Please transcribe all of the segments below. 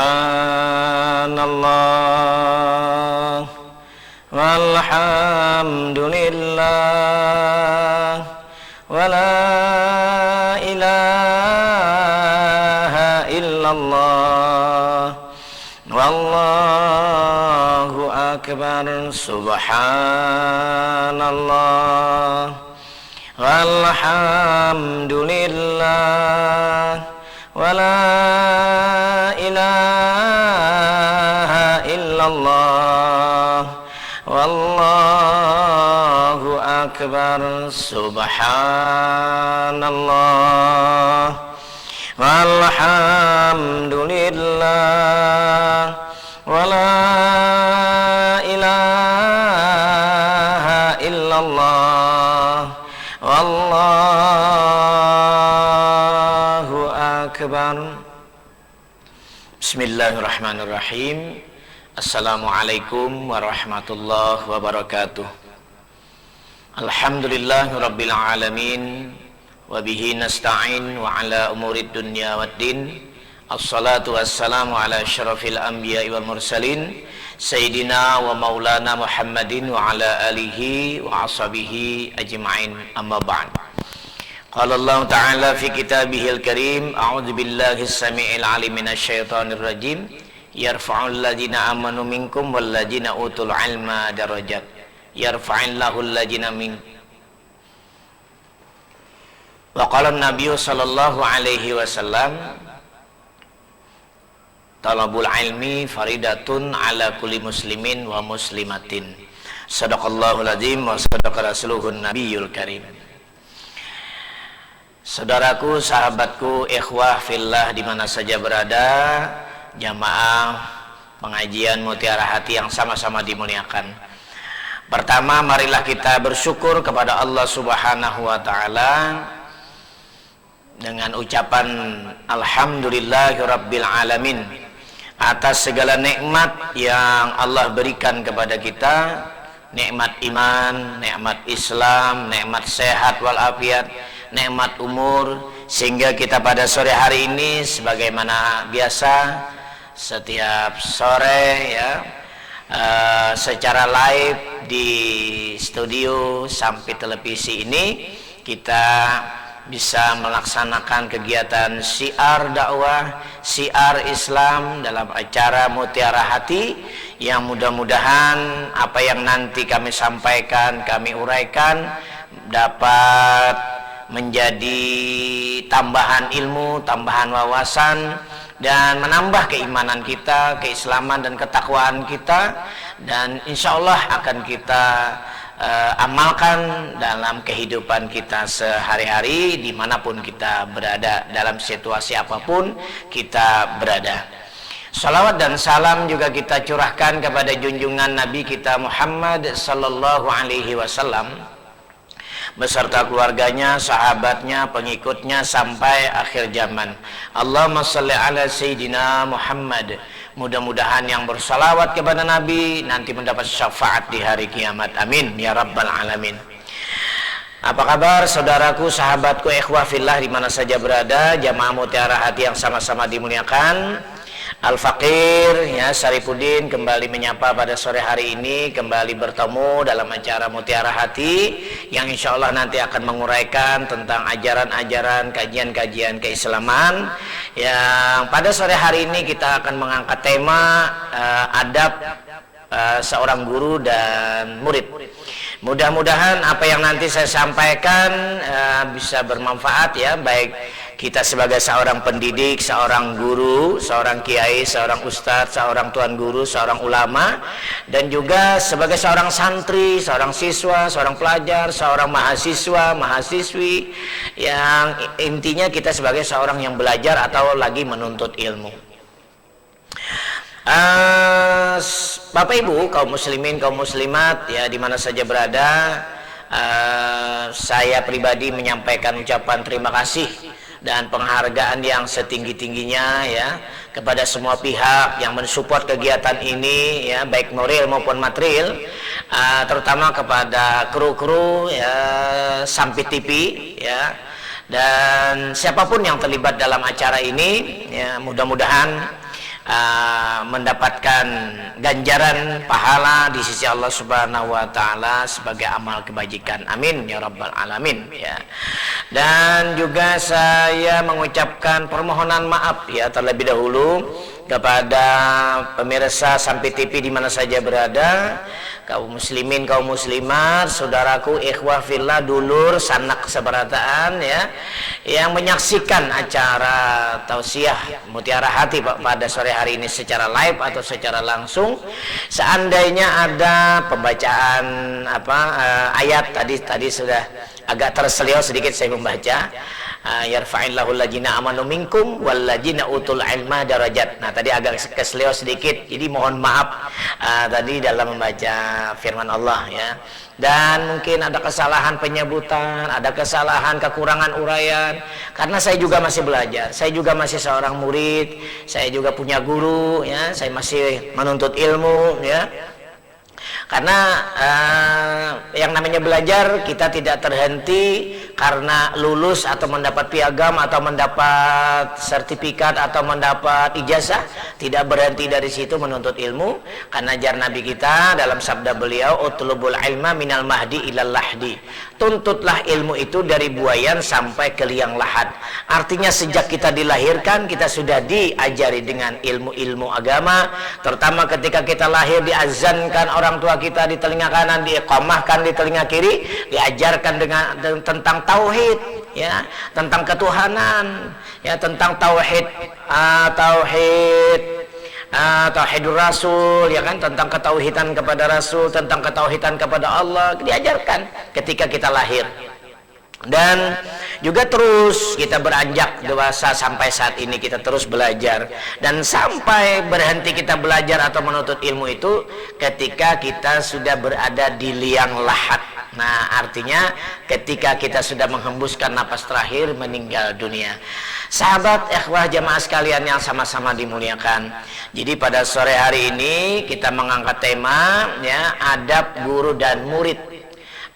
Subhanallah walhamdulillah wa la ilaha illallah wallahu akbar. Subhanallah walhamdulillah wa la ilaha illallah wallahu akbar. Subhanallah walhamdulillah wa la ilaha illallah wallahu akbar. Bismillahirrahmanirrahim. Assalamualaikum warahmatullahi wabarakatuh. Alhamdulillahirabbil alamin wa bihi nasta'in wa ala umurid dunya waddin. Assalatu wassalamu ala asyrafil anbiya'i wal mursalin sayyidina wa maulana Muhammadin wa ala alihi wa ashabihi ajma'in, amma ba'd. Qala Allah ta'ala fi kitabihil karim, a'udzu billahi as-sami'il 'alim minasy syaithanir rajim. Yarfa'ul ladzina amanu minkum wal ladzina utul 'ilma darajat. Yarfa'illahu alladzina min. Wa qala an-nabiyyu sallallahu alaihi wasallam, talabul ilmi faridatun ala kulli muslimin wa muslimatin. Shadaqallahul azim wa shadaqa rasuluhun nabiyul karim. Saudaraku, sahabatku, ikhwah fillah di mana saja berada, jamaah pengajian Mutiara Hati yang sama-sama dimuliakan. Pertama, marilah kita bersyukur kepada Allah Subhanahu wa taala dengan ucapan alhamdulillahirabbil alamin atas segala nikmat yang Allah berikan kepada kita, nikmat iman, nikmat Islam, nikmat sehat walafiat, nikmat umur, sehingga kita pada sore hari ini sebagaimana biasa setiap sore ya secara live di studio sampai televisi ini kita bisa melaksanakan kegiatan syiar dakwah, syiar Islam dalam acara Mutiara Hati, yang mudah-mudahan apa yang nanti kami sampaikan, kami uraikan dapat menjadi tambahan ilmu, tambahan wawasan, dan menambah keimanan kita, keislaman dan ketakwaan kita, dan insya Allah akan kita amalkan dalam kehidupan kita sehari-hari dimanapun kita berada, dalam situasi apapun kita berada. Salawat dan salam juga kita curahkan kepada junjungan Nabi kita Muhammad sallallahu alaihi wasallam beserta keluarganya, sahabatnya, pengikutnya sampai akhir zaman. Allahumma shalli ala sayyidina Muhammad. Mudah-mudahan yang bersalawat kepada Nabi nanti mendapat syafaat di hari kiamat. Amin ya rabbal alamin. Apa kabar saudaraku, sahabatku, ikhwah fillah di mana saja berada, jamaah Mutiara Hati yang sama-sama dimuliakan. Al-Faqir ya Syarifuddin kembali menyapa pada sore hari ini, kembali bertemu dalam acara Mutiara Hati yang insya Allah nanti akan menguraikan tentang ajaran-ajaran, kajian-kajian keislaman, yang pada sore hari ini kita akan mengangkat tema adab seorang guru dan murid. Mudah-mudahan apa yang nanti saya sampaikan bisa bermanfaat ya, baik kita sebagai seorang pendidik, seorang guru, seorang kiai, seorang ustadz, seorang tuan guru, seorang ulama, dan juga sebagai seorang santri, seorang siswa, seorang pelajar, seorang mahasiswa, mahasiswi, yang intinya kita sebagai seorang yang belajar atau lagi menuntut ilmu. Bapak Ibu, kaum muslimin, kaum muslimat ya di mana saja berada, saya pribadi menyampaikan ucapan terima kasih dan penghargaan yang setinggi-tingginya ya kepada semua pihak yang mensupport kegiatan ini ya, baik moral maupun material, terutama kepada kru-kru ya Sampit TV ya, dan siapapun yang terlibat dalam acara ini ya, mudah-mudahan mendapatkan ganjaran pahala di sisi Allah Subhanahu wa taala sebagai amal kebajikan. Amin ya rabbal alamin ya. Dan juga saya mengucapkan permohonan maaf ya terlebih dahulu kepada pemirsa Sampai TV di mana saja berada, kaum muslimin, kaum muslimat, saudaraku, ikhwah fillah, dulur, sanak seberataan ya, yang menyaksikan acara tausiah Mutiara Hati pada sore hari ini secara live atau secara langsung. Seandainya ada pembacaan ayat tadi sudah agak terselio sedikit saya membaca, yarfa'illahu alladzina amanu minkum walladzina utul ilma darajat. Nah, tadi agak keselio sedikit, jadi mohon maaf tadi dalam membaca firman Allah ya. Dan mungkin ada kesalahan penyebutan, ada kesalahan kekurangan uraian, karena saya juga masih belajar, saya juga masih seorang murid, saya juga punya guru ya, saya masih menuntut ilmu ya. Karena yang namanya belajar kita tidak terhenti karena lulus atau mendapat piagam atau mendapat sertifikat atau mendapat ijazah, tidak berhenti dari situ menuntut ilmu. Karena ajar Nabi kita dalam sabda beliau, utlubul ilma minal mahdi ilal lahdi, tuntutlah ilmu itu dari buayan sampai ke liang lahat. Artinya sejak kita dilahirkan kita sudah diajari dengan ilmu-ilmu agama, terutama ketika kita lahir diazankan orang tua kita di telinga kanan, diiqamahkan di telinga kiri, diajarkan tentang tauhid ya, tentang ketuhanan ya, tentang tauhid tauhidur rasul ya kan, tentang ketauhidan kepada rasul, tentang ketauhidan kepada Allah, diajarkan ketika kita lahir. Dan juga terus kita beranjak dewasa sampai saat ini kita terus belajar, dan sampai berhenti kita belajar atau menuntut ilmu itu ketika kita sudah berada di liang lahat. Nah, artinya ketika kita sudah menghembuskan napas terakhir meninggal dunia. Sahabat ikhwah jamaah sekalian yang sama-sama dimuliakan, jadi pada sore hari ini kita mengangkat tema ya, adab guru dan murid.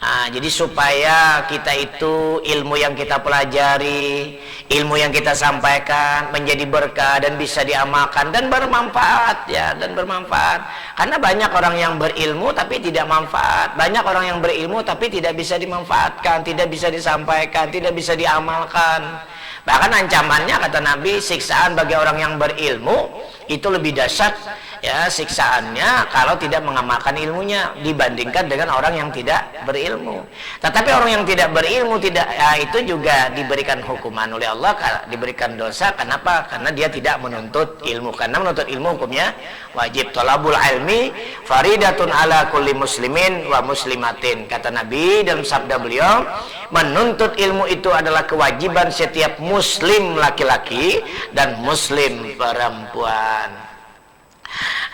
Jadi supaya kita itu ilmu yang kita pelajari, ilmu yang kita sampaikan menjadi berkah dan bisa diamalkan dan bermanfaat ya, dan bermanfaat. Karena banyak orang yang berilmu tapi tidak manfaat, banyak orang yang berilmu tapi tidak bisa dimanfaatkan, tidak bisa disampaikan, tidak bisa diamalkan. Bahkan ancamannya kata Nabi, siksaan bagi orang yang berilmu itu lebih dahsyat ya siksaannya kalau tidak mengamalkan ilmunya dibandingkan dengan orang yang tidak berilmu. Tetapi orang yang tidak berilmu itu juga diberikan hukuman oleh Allah, diberikan dosa. Kenapa? Karena dia tidak menuntut ilmu. Karena menuntut ilmu hukumnya wajib. Thalabul ilmi faridatun ala kulli muslimin wa muslimatin. Kata Nabi dalam sabda beliau, menuntut ilmu itu adalah kewajiban setiap muslim laki-laki dan muslim perempuan.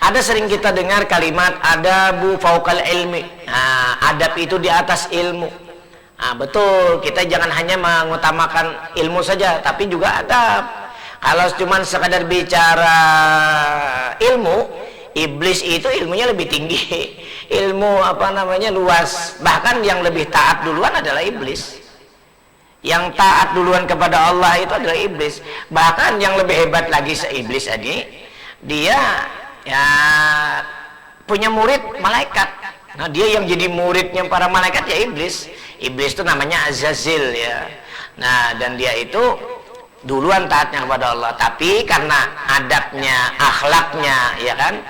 Ada sering kita dengar kalimat adabu fauqal ilmi. Adab itu di atas ilmu. Betul, kita jangan hanya mengutamakan ilmu saja, tapi juga adab. Kalau cuma sekadar bicara ilmu, iblis itu ilmunya lebih tinggi. Ilmu luas. Bahkan yang lebih taat duluan adalah iblis. Yang taat duluan kepada Allah itu adalah iblis. Bahkan yang lebih hebat lagi seiblis ini, dia ya punya murid malaikat. Nah, dia yang jadi muridnya para malaikat ya iblis. Iblis itu namanya Azazil ya. Nah, dan dia itu duluan taatnya kepada Allah, tapi karena adabnya, akhlaknya ya kan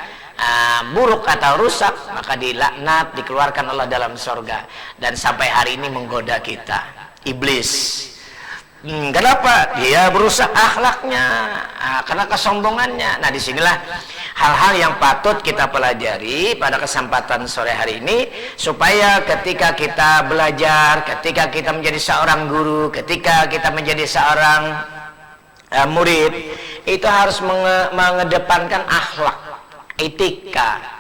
buruk atau rusak, maka dilaknat, dikeluarkan Allah dalam surga. Dan sampai hari ini menggoda kita iblis. Kenapa? Dia berusak akhlaknya, karena kesombongannya. Nah, disinilah hal-hal yang patut kita pelajari pada kesempatan sore hari ini, supaya ketika kita belajar, ketika kita menjadi seorang guru, ketika kita menjadi seorang murid, itu harus mengedepankan akhlak, etika.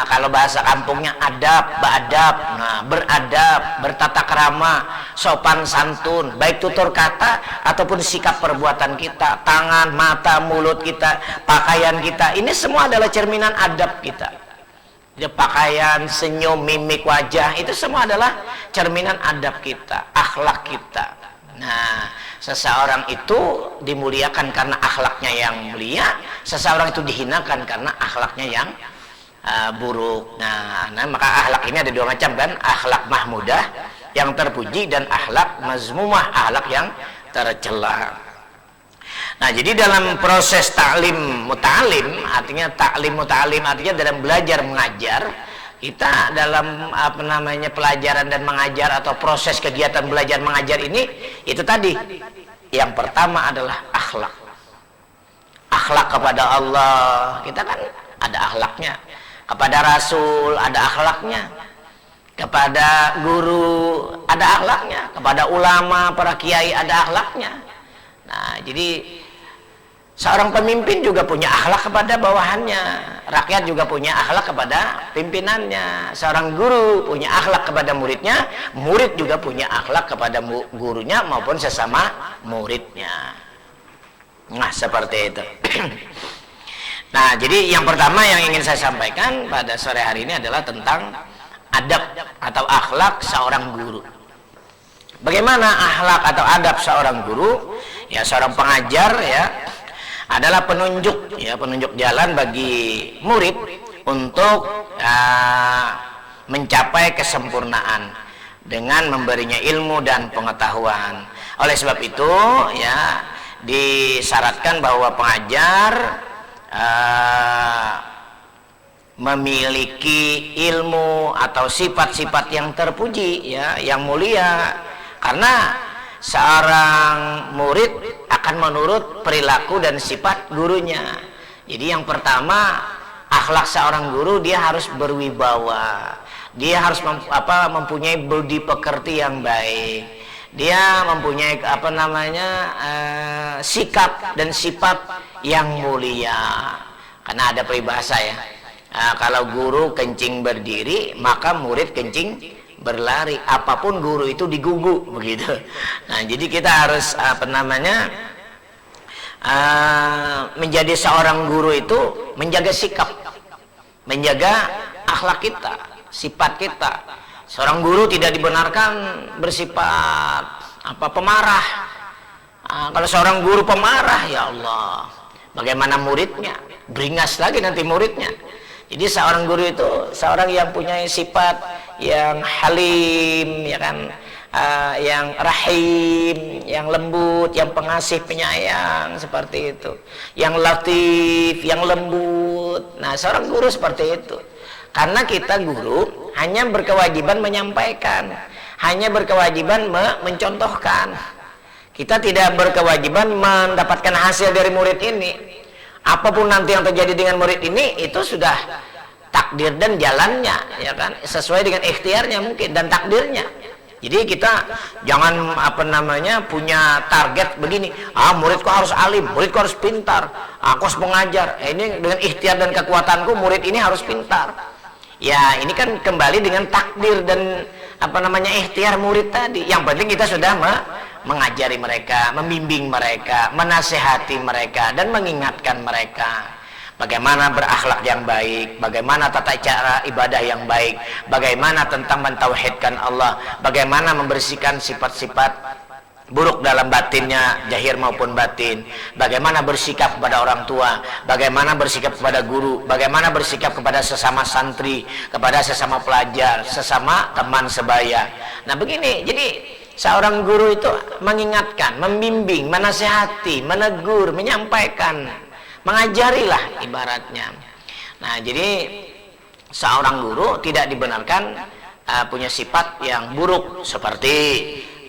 Kalau bahasa kampungnya adab, beradab, beradab, bertata krama, sopan santun, baik tutur kata ataupun sikap perbuatan kita, tangan, mata, mulut kita, pakaian kita, ini semua adalah cerminan adab kita. Jadi pakaian, senyum, mimik wajah, itu semua adalah cerminan adab kita, akhlak kita. Nah, seseorang itu dimuliakan karena akhlaknya yang mulia, seseorang itu dihinakan karena akhlaknya yang buruk. Nah, maka akhlak ini ada dua macam kan, akhlak mahmudah yang terpuji dan akhlak mazmumah, akhlak yang tercela. Nah, jadi dalam proses ta'lim muta'alim, artinya ta'lim muta'alim artinya dalam belajar mengajar, kita dalam pelajaran dan mengajar atau proses kegiatan belajar mengajar ini, itu tadi yang pertama adalah akhlak. Akhlak kepada Allah, kita kan ada akhlaknya. Kepada Rasul ada akhlaknya. Kepada guru ada akhlaknya. Kepada ulama, para kiai ada akhlaknya. Nah, jadi seorang pemimpin juga punya akhlak kepada bawahannya, rakyat juga punya akhlak kepada pimpinannya, seorang guru punya akhlak kepada muridnya, murid juga punya akhlak kepada gurunya maupun sesama muridnya. Nah, seperti itu. Nah, jadi yang pertama yang ingin saya sampaikan pada sore hari ini adalah tentang adab atau akhlak seorang guru. Bagaimana akhlak atau adab seorang guru? Ya, seorang pengajar ya adalah penunjuk jalan bagi murid untuk mencapai kesempurnaan dengan memberinya ilmu dan pengetahuan. Oleh sebab itu ya disyaratkan bahwa pengajar memiliki ilmu atau sifat-sifat yang terpuji ya, yang mulia, karena seorang murid akan menurut perilaku dan sifat gurunya. Jadi yang pertama, akhlak seorang guru, dia harus berwibawa, dia harus mempunyai budi pekerti yang baik, dia mempunyai sikap dan sifat yang mulia. Karena ada peribahasa ya, kalau guru kencing berdiri, maka murid kencing berlari. Apapun guru itu digugu, begitu. Nah, jadi kita harus menjadi seorang guru itu menjaga sikap, menjaga akhlak kita, sifat kita. Seorang guru tidak dibenarkan bersifat pemarah. Kalau seorang guru pemarah, ya Allah, bagaimana muridnya? Beringas lagi nanti muridnya. Jadi seorang guru itu seorang yang punya sifat yang halim, ya kan, yang rahim, yang lembut, yang pengasih penyayang, seperti itu, yang latif, yang lembut. Nah, seorang guru seperti itu. Karena kita guru hanya berkewajiban menyampaikan, hanya berkewajiban mencontohkan. Kita tidak berkewajiban mendapatkan hasil dari murid ini. Apapun nanti yang terjadi dengan murid ini, itu sudah takdir dan jalannya, ya kan, sesuai dengan ikhtiarnya mungkin dan takdirnya. Jadi kita jangan punya target begini, muridku harus alim, muridku harus pintar, aku harus mengajar, ini dengan ikhtiar dan kekuatanku murid ini harus pintar. Ya, ini kan kembali dengan takdir dan ikhtiar murid tadi. Yang penting kita sudah mengajari mereka, membimbing mereka, menasehati mereka, dan mengingatkan mereka bagaimana berakhlak yang baik, bagaimana tata cara ibadah yang baik, bagaimana tentang mentauhidkan Allah, bagaimana membersihkan sifat-sifat buruk dalam batinnya, zahir maupun batin, bagaimana bersikap kepada orang tua, bagaimana bersikap kepada guru, bagaimana bersikap kepada sesama santri, kepada sesama pelajar, sesama teman sebaya. Nah, begini, jadi seorang guru itu mengingatkan, membimbing, menasehati, menegur, menyampaikan, mengajarilah ibaratnya. Nah, jadi seorang guru tidak dibenarkan punya sifat yang buruk seperti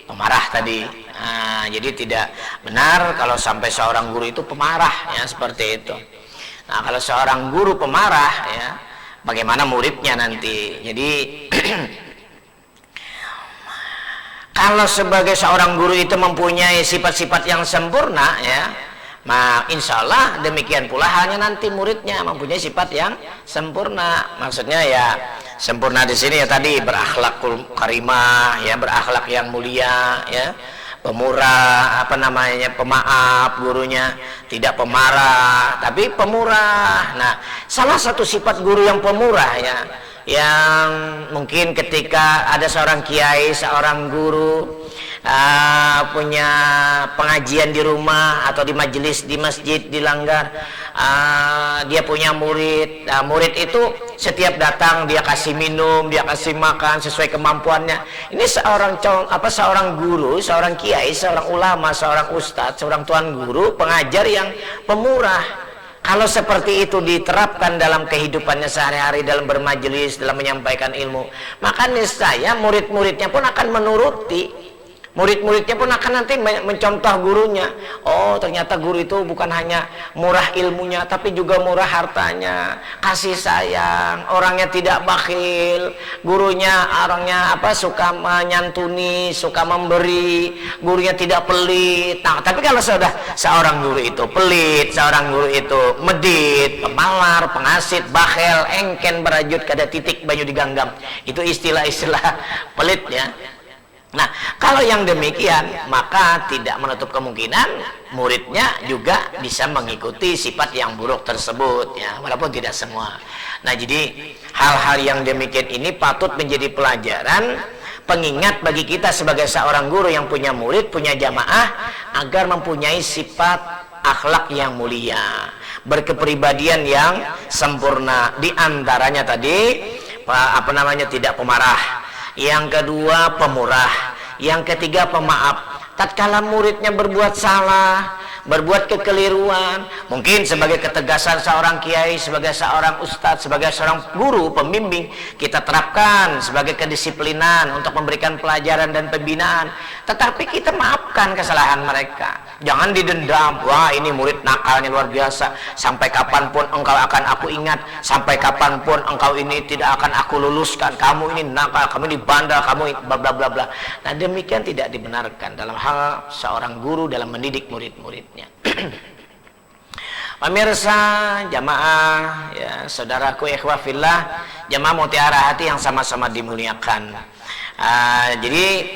pemarah tadi. Nah, jadi tidak benar kalau sampai seorang guru itu pemarah, ya, seperti itu. Nah, kalau seorang guru pemarah, ya, bagaimana muridnya nanti? Jadi kalau sebagai seorang guru itu mempunyai sifat-sifat yang sempurna, ya, insya Allah demikian pula halnya nanti muridnya mempunyai sifat yang sempurna. Maksudnya ya sempurna di sini ya tadi berakhlakul karimah, ya, berakhlak yang mulia, ya, pemurah, pemaaf gurunya, tidak pemarah tapi pemurah. Nah, salah satu sifat guru yang pemurah, ya, yang mungkin ketika ada seorang kiai, seorang guru, punya pengajian di rumah atau di majelis di masjid di langgar, dia punya murid. Murid itu setiap datang dia kasih minum, dia kasih makan sesuai kemampuannya. Ini seorang guru, seorang kiai, seorang ulama, seorang ustadz, seorang tuan guru, pengajar yang pemurah. Kalau seperti itu diterapkan dalam kehidupannya sehari-hari, dalam bermajelis, dalam menyampaikan ilmu, maka niscaya murid-muridnya pun akan menuruti. Murid-muridnya pun akan nanti mencontoh gurunya. Oh, ternyata guru itu bukan hanya murah ilmunya, tapi juga murah hartanya, kasih sayang, orangnya tidak bakhil, gurunya orangnya suka menyantuni, suka memberi, gurunya tidak pelit. Nah, tapi kalau sudah seorang guru itu pelit, seorang guru itu medit, pemalar, pengasit, bakhil, engken, berajut, kada titik banyu diganggam, itu istilah-istilah pelit ya. Nah, kalau yang demikian, maka tidak menutup kemungkinan muridnya juga bisa mengikuti sifat yang buruk tersebut ya, walaupun tidak semua. Nah, jadi hal-hal yang demikian ini patut menjadi pelajaran, pengingat bagi kita sebagai seorang guru yang punya murid, punya jamaah, agar mempunyai sifat akhlak yang mulia, berkepribadian yang sempurna. Di antaranya tadi tidak pemarah, yang kedua pemurah, yang ketiga pemaaf. Tatkala muridnya berbuat salah, berbuat kekeliruan, mungkin sebagai ketegasan seorang kiai, sebagai seorang ustadz, sebagai seorang guru pembimbing, kita terapkan sebagai kedisiplinan untuk memberikan pelajaran dan pembinaan. Tetapi kita maafkan kesalahan mereka, jangan didendam. Wah, ini murid nakalnya luar biasa, sampai kapanpun engkau akan aku ingat, sampai kapanpun engkau ini tidak akan aku luluskan, kamu ini nakal, kamu ini bandel, kamu bla bla bla bla. Nah, demikian tidak dibenarkan dalam hal seorang guru dalam mendidik murid-muridnya. Pemirsa, jamaah ya, saudaraku ikhwah fillah, jamaah mutiara hati yang sama-sama dimuliakan. Jadi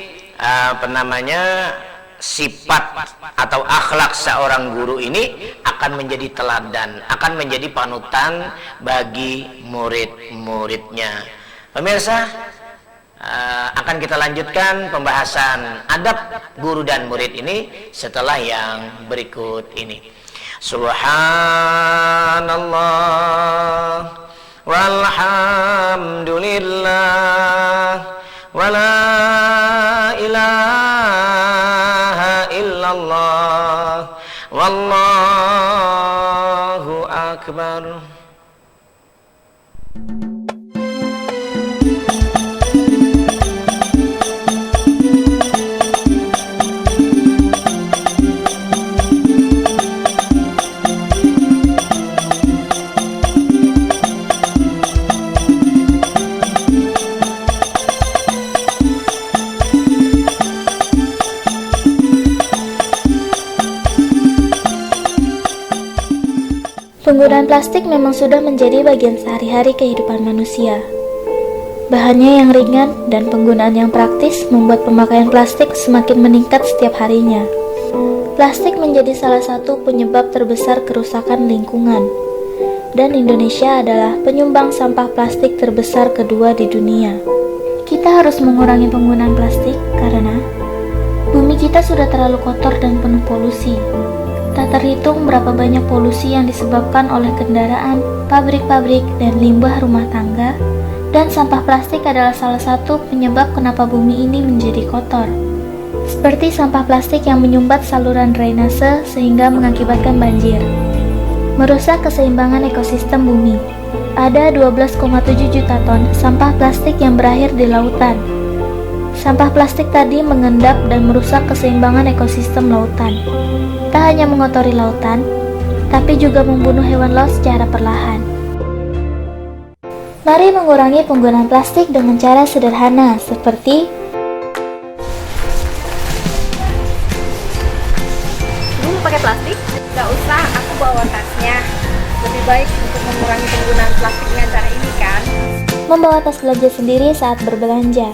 sifat atau akhlak seorang guru ini akan menjadi teladan, akan menjadi panutan bagi murid-muridnya. Pemirsa, akan kita lanjutkan pembahasan adab guru dan murid ini setelah yang berikut ini. Subhanallah walhamdulillah wala ilaha illallah wallahu akbar. Penggunaan plastik memang sudah menjadi bagian sehari-hari kehidupan manusia. Bahannya yang ringan dan penggunaan yang praktis membuat pemakaian plastik semakin meningkat setiap harinya. Plastik menjadi salah satu penyebab terbesar kerusakan lingkungan, dan Indonesia adalah penyumbang sampah plastik terbesar kedua di dunia. Kita harus mengurangi penggunaan plastik karena bumi kita sudah terlalu kotor dan penuh polusi. Tak terhitung berapa banyak polusi yang disebabkan oleh kendaraan, pabrik-pabrik, dan limbah rumah tangga, dan sampah plastik adalah salah satu penyebab kenapa bumi ini menjadi kotor. Seperti sampah plastik yang menyumbat saluran drainase sehingga mengakibatkan banjir, merusak keseimbangan ekosistem bumi. Ada 12,7 juta ton sampah plastik yang berakhir di lautan. Sampah plastik tadi mengendap dan merusak keseimbangan ekosistem lautan. Tak hanya mengotori lautan, tapi juga membunuh hewan laut secara perlahan. Mari mengurangi penggunaan plastik dengan cara sederhana, seperti Dulu pakai plastik? Gak usah, aku bawa tasnya. Lebih baik untuk mengurangi penggunaan plastik dengan cara ini kan? membawa tas belanja sendiri saat berbelanja.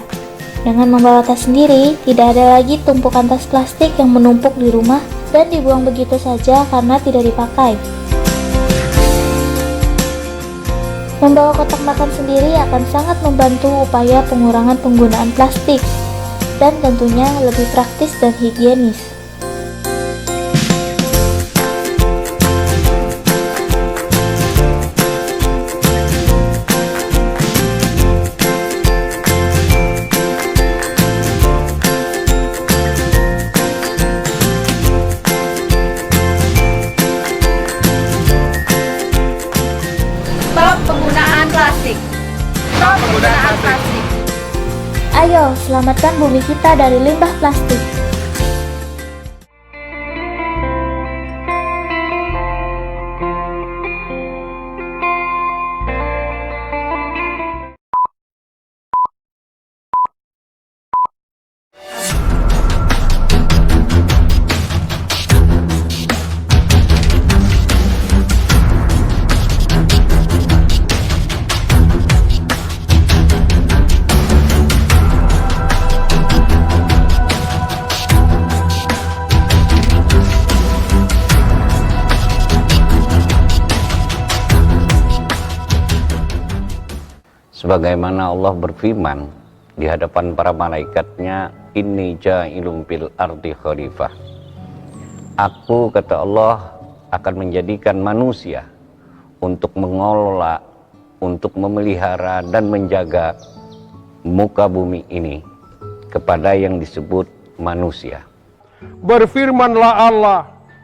Dengan membawa tas sendiri, tidak ada lagi tumpukan tas plastik yang menumpuk di rumah dan dibuang begitu saja karena tidak dipakai. Membawa kotak makan sendiri akan sangat membantu upaya pengurangan penggunaan plastik. dan tentunya lebih praktis dan higienis. Stop penggunaan plastik. Stop penggunaan plastik. Ayo, selamatkan bumi kita dari limbah plastik. Sebagaimana Allah berfirman di hadapan para malaikatnya, inni ja'ilun fil ardi khalifah. Aku, kata Allah, akan menjadikan manusia untuk mengelola, untuk memelihara dan menjaga muka bumi ini kepada yang disebut manusia. Berfirmanlah Allah,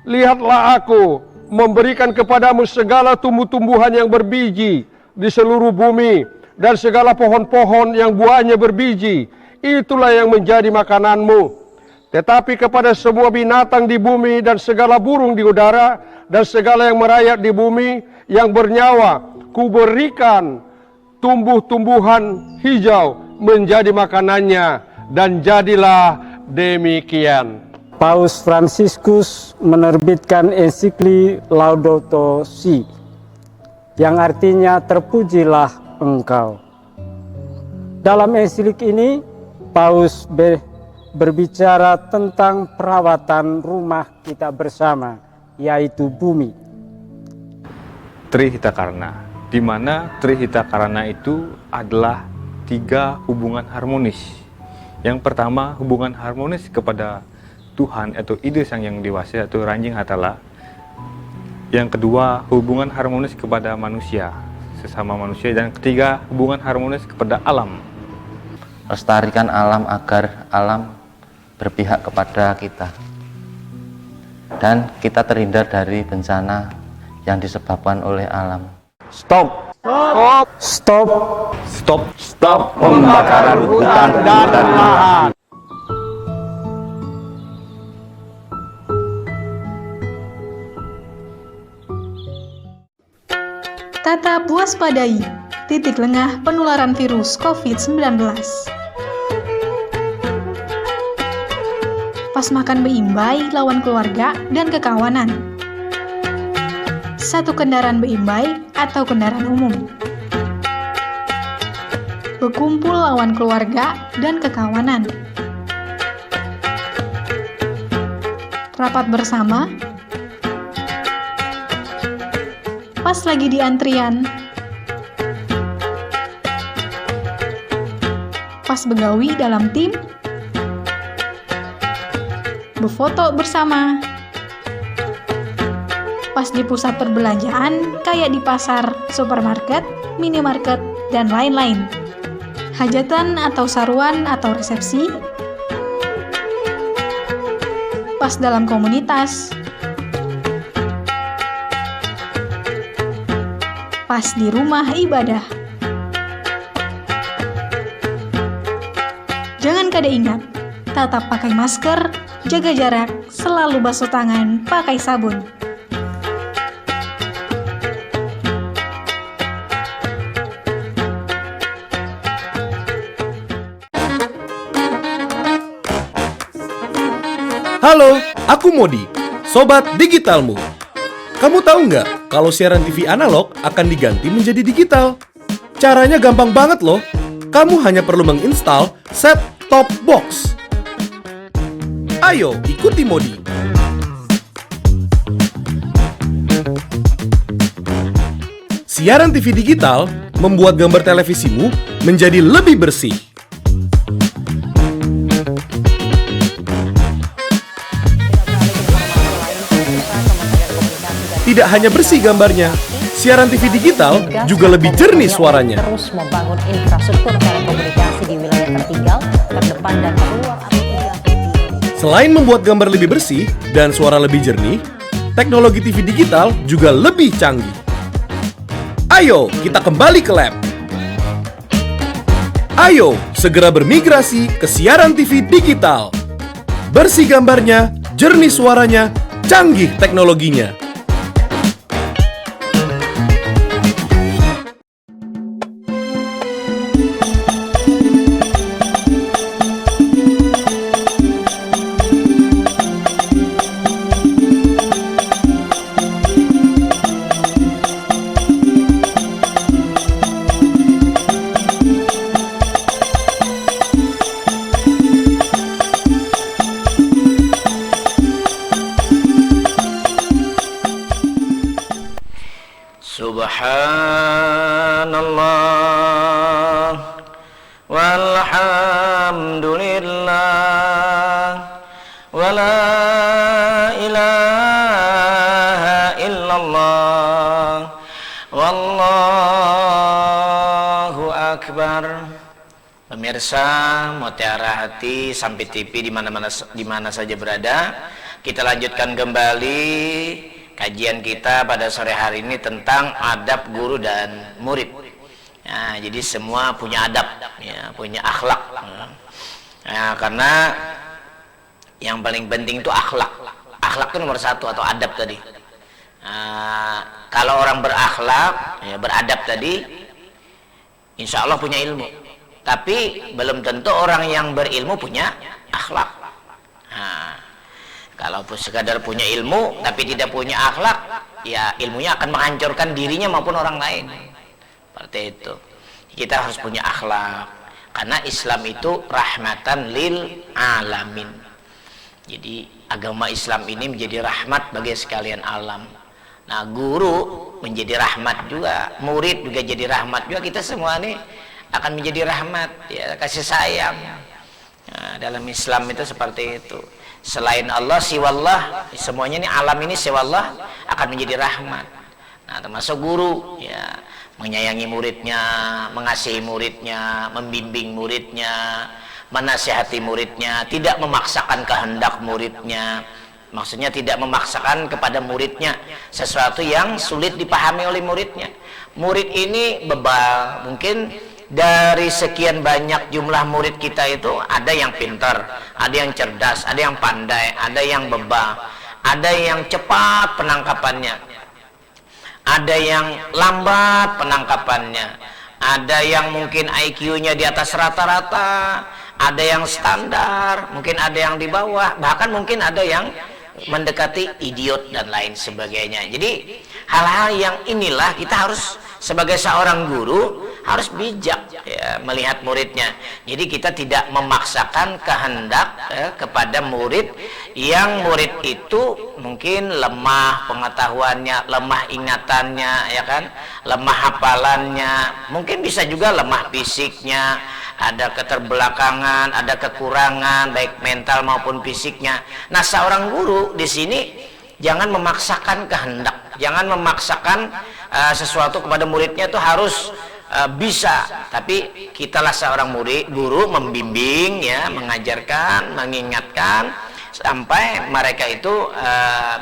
lihatlah aku memberikan kepadamu segala tumbuh-tumbuhan yang berbiji di seluruh bumi, dan segala pohon-pohon yang buahnya berbiji, itulah yang menjadi makananmu. Tetapi kepada semua binatang di bumi dan segala burung di udara dan segala yang merayap di bumi yang bernyawa, kuberikan tumbuh-tumbuhan hijau menjadi makanannya, dan jadilah demikian. Paus Fransiskus menerbitkan ensikli Laudato Si, yang artinya terpujilah Engkau. Dalam ensiklik ini, Paus berbicara tentang perawatan rumah kita bersama, yaitu bumi. Trihitakarna, di mana Trihitakarna itu adalah 3 hubungan harmonis. Yang pertama, hubungan harmonis kepada Tuhan atau ide Sang Yang Dewasa atau Ranjing Hatala. Yang kedua, hubungan harmonis kepada manusia, sesama manusia. Dan ketiga, hubungan harmonis kepada alam. Lestarikan alam agar alam berpihak kepada kita, dan kita terhindar dari bencana yang disebabkan oleh alam. Stop! Stop! Stop! Stop pembakaran hutan dan lahan. Tetap waspadai titik lengah penularan virus COVID-19. Pas makan beimbai lawan keluarga dan kekawanan. Satu kendaraan beimbai atau kendaraan umum. Berkumpul lawan keluarga dan kekawanan. Rapat bersama. Pas lagi di antrian, pas begawi dalam tim, berfoto bersama, pas di pusat perbelanjaan kayak di pasar, supermarket, minimarket, dan lain-lain, hajatan atau saruan atau resepsi, pas dalam komunitas, pas di rumah ibadah. Jangan kada ingat, tetap pakai masker, jaga jarak, selalu basuh tangan, pakai sabun. Halo, aku Modi, Sobat Digitalmu. Kamu tahu nggak kalau siaran TV analog akan diganti menjadi digital? Caranya gampang banget loh. Kamu hanya perlu menginstal set-top box. Ayo, ikuti Modi. Siaran TV digital membuat gambar televisimu menjadi lebih bersih. Tidak hanya bersih gambarnya, siaran TV digital juga lebih jernih suaranya. Terus membangun infrastruktur telekomunikasi di wilayah tertinggal, terdepan dan terluar. Selain membuat gambar lebih bersih dan suara lebih jernih, teknologi TV digital juga lebih canggih. Ayo kita kembali ke lab. Ayo segera bermigrasi ke siaran TV digital. Bersih gambarnya, jernih suaranya, canggih teknologinya. Subhanallah walhamdulillah wala ilaha illallah wallahu akbar. Pemirsa Mutiara Hati sampai TV di mana saja berada, kita lanjutkan kembali kajian kita pada sore hari ini tentang adab guru dan murid. Nah, jadi semua punya adab, ya, punya akhlak. Nah, karena yang paling penting itu akhlak. Akhlak itu nomor satu, atau adab tadi. Nah, kalau orang berakhlak, ya, beradab tadi, insya Allah punya ilmu. Tapi belum tentu orang yang berilmu punya akhlak. Nah, kalau sekadar punya ilmu tapi tidak punya akhlak, ya ilmunya akan menghancurkan dirinya maupun orang lain. Seperti itu. Kita harus punya akhlak. Karena Islam itu rahmatan lil alamin. Jadi agama Islam ini menjadi rahmat bagi sekalian alam. Nah, guru menjadi rahmat juga, murid juga jadi rahmat juga. Kita semua ini akan menjadi rahmat, ya, kasih sayang. Nah, dalam Islam itu seperti itu. Selain Allah, siwallah, semuanya ini alam ini siwallah akan menjadi rahmat. Nah, termasuk guru, ya, menyayangi muridnya, mengasihi muridnya, membimbing muridnya, menasihati muridnya, tidak memaksakan kehendak muridnya. Maksudnya tidak memaksakan kepada muridnya sesuatu yang sulit dipahami oleh muridnya. Murid ini bebal, mungkin dari sekian banyak jumlah murid kita itu ada yang pintar, ada yang cerdas, ada yang pandai, ada yang bebal, ada yang cepat penangkapannya, ada yang lambat penangkapannya, ada yang mungkin IQ-nya di atas rata-rata, ada yang standar, mungkin ada yang di bawah, bahkan mungkin ada yang mendekati idiot dan lain sebagainya. Jadi hal-hal yang inilah kita harus sebagai seorang guru harus bijak, ya, melihat muridnya. Jadi kita tidak memaksakan kehendak, ya, kepada murid yang murid itu mungkin lemah pengetahuannya, lemah ingatannya, ya kan, lemah hafalannya, mungkin bisa juga lemah fisiknya, ada keterbelakangan, ada kekurangan baik mental maupun fisiknya. Nah, seorang guru di sini jangan memaksakan kehendak, jangan memaksakan sesuatu kepada muridnya itu harus bisa, tapi kitalah seorang murid, guru membimbing, ya, mengajarkan, mengingatkan sampai mereka itu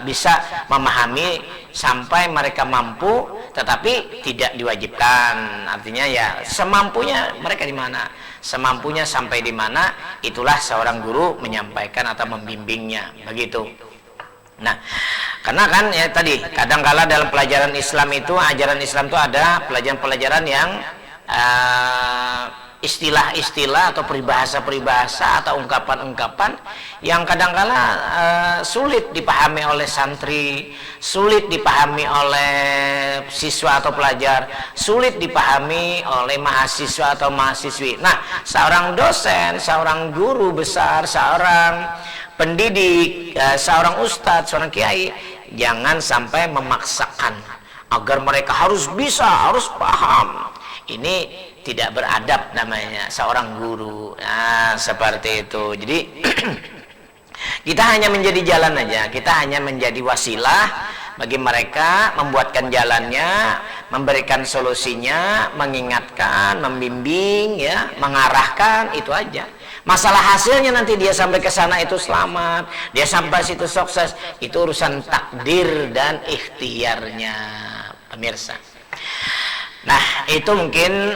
bisa memahami, sampai mereka mampu, tetapi tidak diwajibkan. Artinya ya semampunya mereka di mana, semampunya sampai di mana, itulah seorang guru menyampaikan atau membimbingnya, begitu. Nah, karena kan ya tadi kadangkala dalam pelajaran Islam itu, ajaran Islam itu ada pelajaran-pelajaran yang istilah-istilah atau peribahasa-peribahasa atau ungkapan-ungkapan yang kadangkala sulit dipahami oleh santri, sulit dipahami oleh siswa atau pelajar, sulit dipahami oleh mahasiswa atau mahasiswi. Nah, seorang dosen, seorang guru besar, seorang pendidik, seorang ustadz, seorang kiai, jangan sampai memaksakan agar mereka harus bisa, harus paham. Ini tidak beradab namanya seorang guru. Nah, seperti itu. Jadi kita hanya menjadi jalan aja, kita hanya menjadi wasilah bagi mereka, membuatkan jalannya, memberikan solusinya, mengingatkan, membimbing, ya, mengarahkan, itu aja. Masalah hasilnya nanti dia sampai ke sana itu selamat, dia sampai situ sukses, itu urusan takdir dan ikhtiarnya, pemirsa. Nah, itu mungkin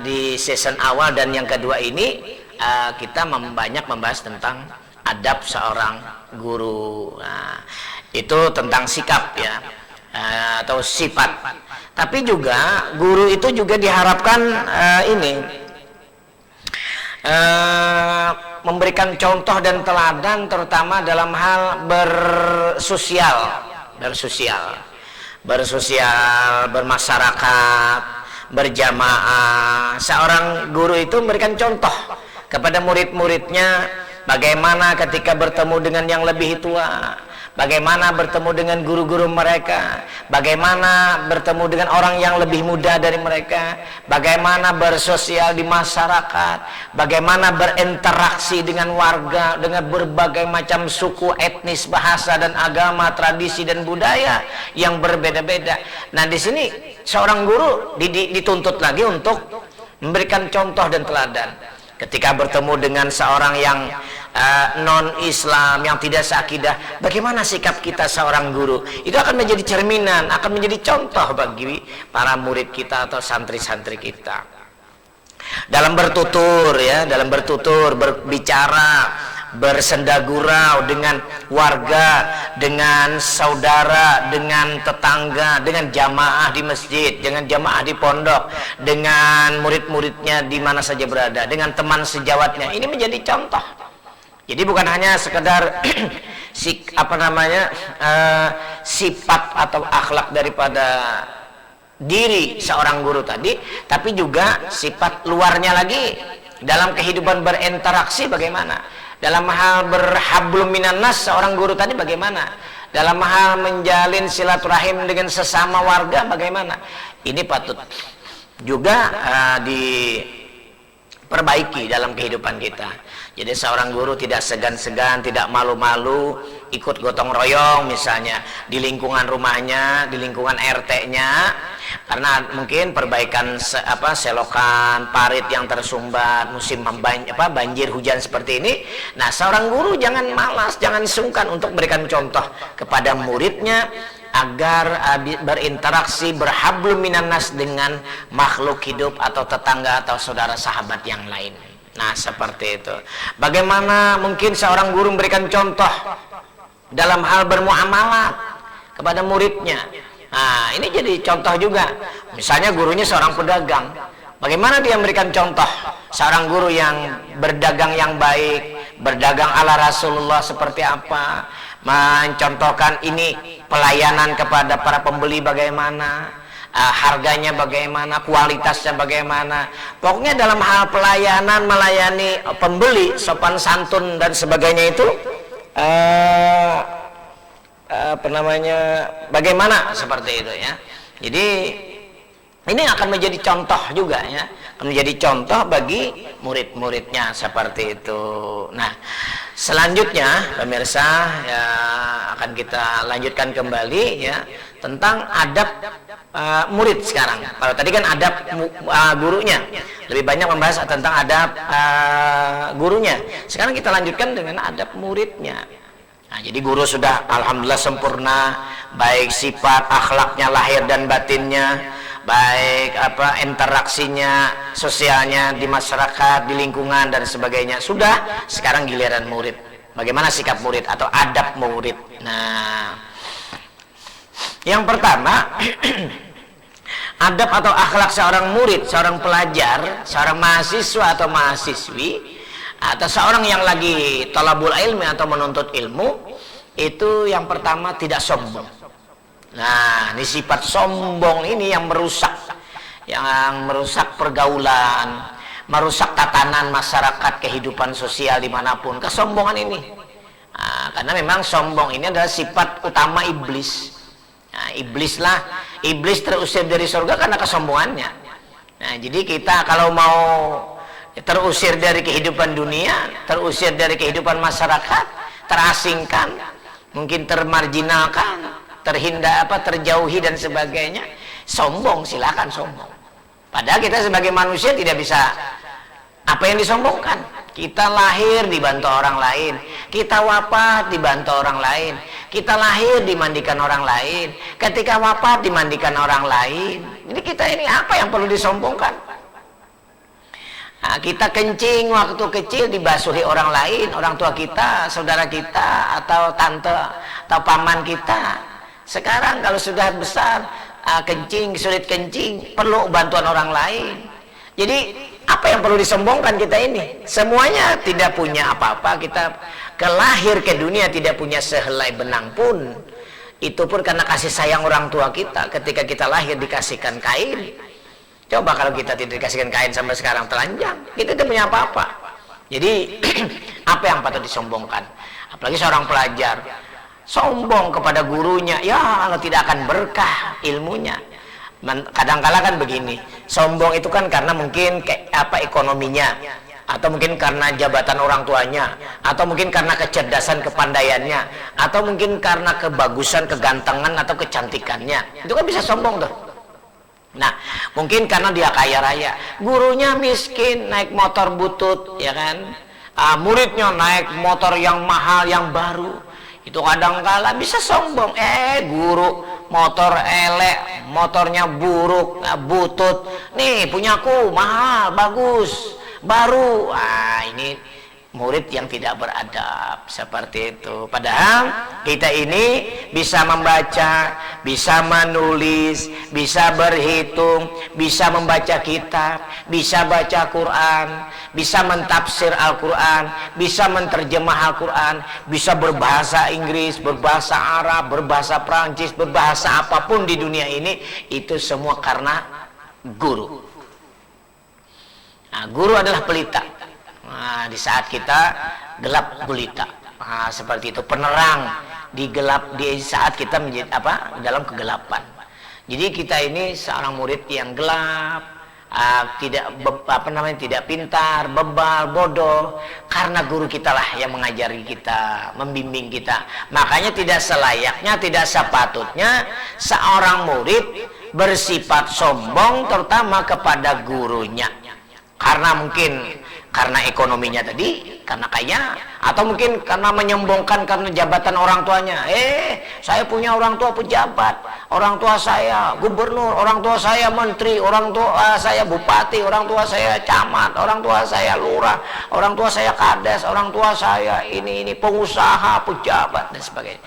di season awal dan yang kedua ini kita banyak membahas tentang adab seorang guru. Nah, itu tentang sikap, ya, atau sifat. Tapi juga guru itu juga diharapkan memberikan contoh dan teladan, terutama dalam hal bersosial, bermasyarakat, berjamaah. Seorang guru itu memberikan contoh kepada murid-muridnya bagaimana ketika bertemu dengan yang lebih tua, bagaimana bertemu dengan guru-guru mereka, bagaimana bertemu dengan orang yang lebih muda dari mereka, bagaimana bersosial di masyarakat, bagaimana berinteraksi dengan warga, dengan berbagai macam suku, etnis, bahasa dan agama, tradisi dan budaya yang berbeda-beda. Nah, di sini seorang guru dituntut lagi untuk memberikan contoh dan teladan. Ketika bertemu dengan seorang yang non-Islam, yang tidak seakidah, bagaimana sikap kita seorang guru? Itu akan menjadi cerminan, akan menjadi contoh bagi para murid kita atau santri-santri kita. Dalam bertutur, ya, berbicara, bersendagurau dengan warga, dengan saudara, dengan tetangga, dengan jamaah di masjid, dengan jamaah di pondok, dengan murid-muridnya di mana saja berada, dengan teman sejawatnya. Ini menjadi contoh. Jadi bukan hanya sekedar sifat atau akhlak daripada diri seorang guru tadi, tapi juga sifat luarnya lagi dalam kehidupan berinteraksi bagaimana, dalam hal berhablum minan nas seorang guru tadi bagaimana, dalam hal menjalin silaturahim dengan sesama warga bagaimana. Ini patut juga diperbaiki dalam kehidupan kita. Jadi seorang guru tidak segan-segan, tidak malu-malu ikut gotong royong misalnya di lingkungan rumahnya, di lingkungan RT-nya, karena mungkin perbaikan selokan, parit yang tersumbat musim banjir hujan seperti ini. Nah, seorang guru jangan malas, jangan sungkan untuk memberikan contoh kepada muridnya agar berinteraksi, berhablum minan nas dengan makhluk hidup atau tetangga atau saudara sahabat yang lain. Nah, seperti itu. Bagaimana mungkin seorang guru memberikan contoh dalam hal bermuamalah kepada muridnya. Nah, ini jadi contoh juga. Misalnya gurunya seorang pedagang, bagaimana dia memberikan contoh seorang guru yang berdagang yang baik, berdagang ala Rasulullah seperti apa, mencontohkan ini pelayanan kepada para pembeli bagaimana, harganya bagaimana, kualitasnya bagaimana. Pokoknya dalam hal pelayanan, melayani pembeli, sopan santun dan sebagainya itu bagaimana seperti itu, ya. Jadi ini akan menjadi contoh juga, ya, akan menjadi contoh bagi murid-muridnya seperti itu. Nah, selanjutnya pemirsa, ya, akan kita lanjutkan kembali, ya, tentang adab murid sekarang. Kalau tadi kan adab gurunya, lebih banyak membahas tentang adab gurunya. Sekarang kita lanjutkan dengan adab muridnya. Nah, jadi guru sudah alhamdulillah sempurna, baik sifat akhlaknya lahir dan batinnya, baik interaksinya, sosialnya di masyarakat, di lingkungan dan sebagainya. Sudah, sekarang giliran murid. Bagaimana sikap murid atau adab murid? Nah, yang pertama adab atau akhlak seorang murid, seorang pelajar, seorang mahasiswa atau mahasiswi, atau seorang yang lagi talabul ilmi atau menuntut ilmu, itu yang pertama tidak sombong. Nah, ini sifat sombong ini yang merusak pergaulan, merusak tatanan masyarakat, kehidupan sosial dimanapun. Kesombongan ini, nah, karena memang sombong ini adalah sifat utama iblis. Nah, iblis terusir dari surga karena kesombongannya. Nah, jadi kita kalau mau terusir dari kehidupan dunia, terusir dari kehidupan masyarakat, terasingkan, mungkin termarginalkan, terjauhi dan sebagainya. Sombong, silakan sombong. Padahal kita sebagai manusia tidak bisa apa yang disombongkan. Kita lahir dibantu orang lain, kita wafat dibantu orang lain, kita lahir dimandikan orang lain, ketika wafat dimandikan orang lain. Jadi kita ini apa yang perlu disombongkan? Nah, kita kencing waktu kecil dibasuhi orang lain, orang tua kita, saudara kita, atau tante atau paman kita. Sekarang kalau sudah besar, kencing, sulit kencing, perlu bantuan orang lain. Jadi apa yang perlu disombongkan kita ini? Semuanya tidak punya apa-apa. Kita kelahir ke dunia tidak punya sehelai benang pun. Itu pun karena kasih sayang orang tua kita. Ketika kita lahir dikasihkan kain. Coba kalau kita tidak dikasihkan kain sampai sekarang telanjang, kita tidak punya apa-apa. Jadi apa yang patut disombongkan? Apalagi seorang pelajar sombong kepada gurunya, ya Allah, tidak akan berkah ilmunya. Kadang-kala kan begini, sombong itu kan karena mungkin ekonominya, atau mungkin karena jabatan orang tuanya, atau mungkin karena kecerdasan kepandaiannya, atau mungkin karena kebagusan, kegantengan atau kecantikannya. Itu kan bisa sombong tuh. Nah, mungkin karena dia kaya raya, gurunya miskin naik motor butut, ya kan? Muridnya naik motor yang mahal, yang baru. Itu kadang-kala bisa sombong. Guru motor elek, motornya buruk, butut. Nih punyaku mahal, bagus, baru. Ini murid yang tidak beradab seperti itu. Padahal kita ini bisa membaca, bisa menulis, bisa berhitung, bisa membaca kitab, bisa baca Quran, bisa mentafsir Al-Quran, bisa menterjemah Al-Quran, bisa berbahasa Inggris, berbahasa Arab, berbahasa Prancis, berbahasa apapun di dunia ini. Itu semua karena guru. Nah, guru adalah pelita. Nah, di saat kita gelap gulita, seperti itu, penerang di saat kita menjadi dalam kegelapan. Jadi kita ini seorang murid yang gelap, tidak pintar, bebal, bodoh, karena guru kita lah yang mengajari kita, membimbing kita. Makanya tidak selayaknya, tidak sepatutnya seorang murid bersifat sombong terutama kepada gurunya. Karena ekonominya tadi, karena kaya, atau mungkin karena menyombongkan karena jabatan orang tuanya. Saya punya orang tua pejabat, orang tua saya gubernur, orang tua saya menteri, orang tua saya bupati, orang tua saya camat, orang tua saya lurah, orang tua saya kades, orang tua saya ini pengusaha, pejabat dan sebagainya.